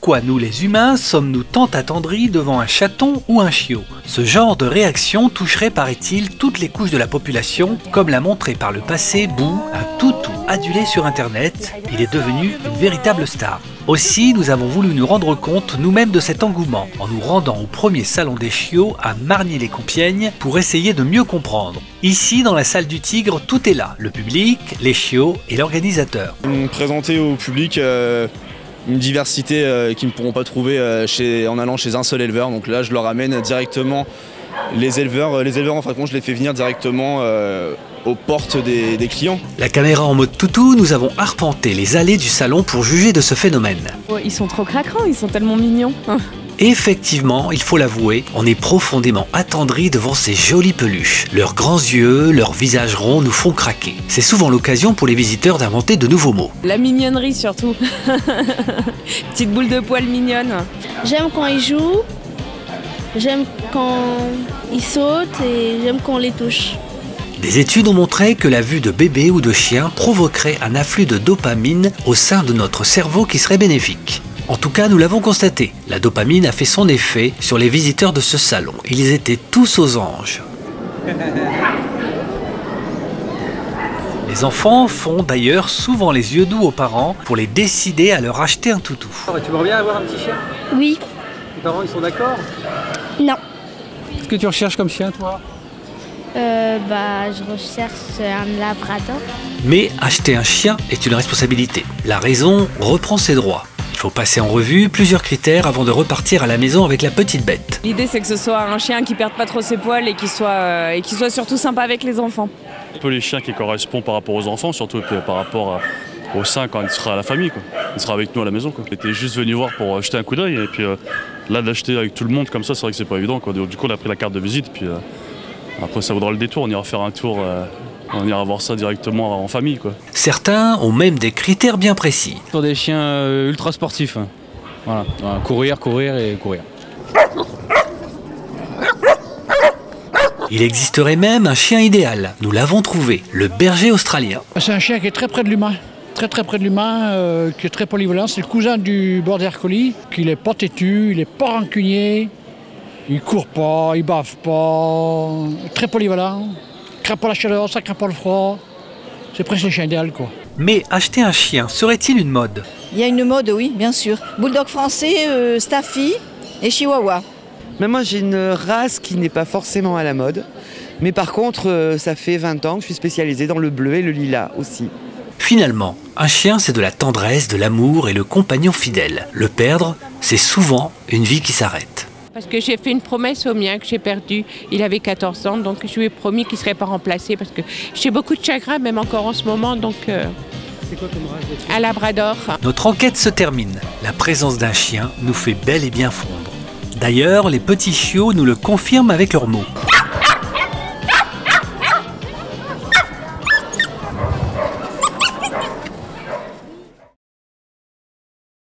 pourquoi nous les humains sommes-nous tant attendris devant un chaton ou un chiot? Ce genre de réaction toucherait, paraît-il, toutes les couches de la population, comme l'a montré par le passé Boo, un toutou adulé sur internet. Il est devenu une véritable star. Aussi, nous avons voulu nous rendre compte nous-mêmes de cet engouement, en nous rendant au premier salon des chiots à Margny-les-Compiègnes pour essayer de mieux comprendre. Ici, dans la salle du Tigre, tout est là, le public, les chiots et l'organisateur. Présenter au public une diversité qu'ils ne pourront pas trouver en allant chez un seul éleveur. Donc là, je leur amène directement les éleveurs. Les éleveurs, en fin de compte, je les fais venir directement aux portes des clients. La caméra en mode toutou, nous avons arpenté les allées du salon pour juger de ce phénomène. Ils sont trop craquants, ils sont tellement mignons. Effectivement, il faut l'avouer, on est profondément attendri devant ces jolies peluches. Leurs grands yeux, leurs visages ronds nous font craquer. C'est souvent l'occasion pour les visiteurs d'inventer de nouveaux mots. La mignonnerie surtout. Petite boule de poil mignonne. J'aime quand ils jouent, j'aime quand ils sautent et j'aime quand on les touche. Des études ont montré que la vue de bébés ou de chiens provoquerait un afflux de dopamine au sein de notre cerveau qui serait bénéfique. En tout cas, nous l'avons constaté, la dopamine a fait son effet sur les visiteurs de ce salon. Ils étaient tous aux anges. Les enfants font d'ailleurs souvent les yeux doux aux parents pour les décider à leur acheter un toutou. Tu me reviens avoir un petit chien? Oui. Les parents, ils sont d'accord? Non. Qu'est-ce que tu recherches comme chien, toi? Je recherche un labrador. Mais acheter un chien est une responsabilité. La raison reprend ses droits. Il faut passer en revue plusieurs critères avant de repartir à la maison avec la petite bête. L'idée c'est que ce soit un chien qui perde pas trop ses poils et qui soit surtout sympa avec les enfants. Un peu les chiens qui correspondent par rapport aux enfants, surtout par rapport au sein quand il sera à la famille, quoi. Il sera avec nous à la maison, quoi. Il était juste venu voir pour jeter un coup d'œil et puis là d'acheter avec tout le monde comme ça, c'est vrai que c'est pas évident, quoi. Du coup on a pris la carte de visite puis après ça vaudra le détour, on ira faire un tour, on ira voir ça directement en famille, quoi. Certains ont même des critères bien précis. Sur des chiens ultra sportifs. Voilà. Courir et courir. Il existerait même un chien idéal. Nous l'avons trouvé, le berger australien. C'est un chien qui est très près de l'humain. Très près de l'humain, qui est très polyvalent. C'est le cousin du border collie, qui n'est pas têtu, il n'est pas rancunier. Il court pas, il bave pas, très polyvalent, craint pas la chaleur, ça craint pas le froid. C'est presque le chien idéal, quoi. Mais acheter un chien serait-il une mode? Il y a une mode, oui, bien sûr. Bulldog français, Staffy et Chihuahua. Mais moi, j'ai une race qui n'est pas forcément à la mode. Mais par contre, ça fait 20 ans que je suis spécialisée dans le bleu et le lilas aussi. Finalement, un chien, c'est de la tendresse, de l'amour et le compagnon fidèle. Le perdre, c'est souvent une vie qui s'arrête. Parce que j'ai fait une promesse au mien que j'ai perdu. Il avait 14 ans, donc je lui ai promis qu'il ne serait pas remplacé parce que j'ai beaucoup de chagrin, même encore en ce moment. Donc, c'est quoi comme race de chien? Un labrador. Notre enquête se termine. La présence d'un chien nous fait bel et bien fondre. D'ailleurs, les petits chiots nous le confirment avec leurs mots.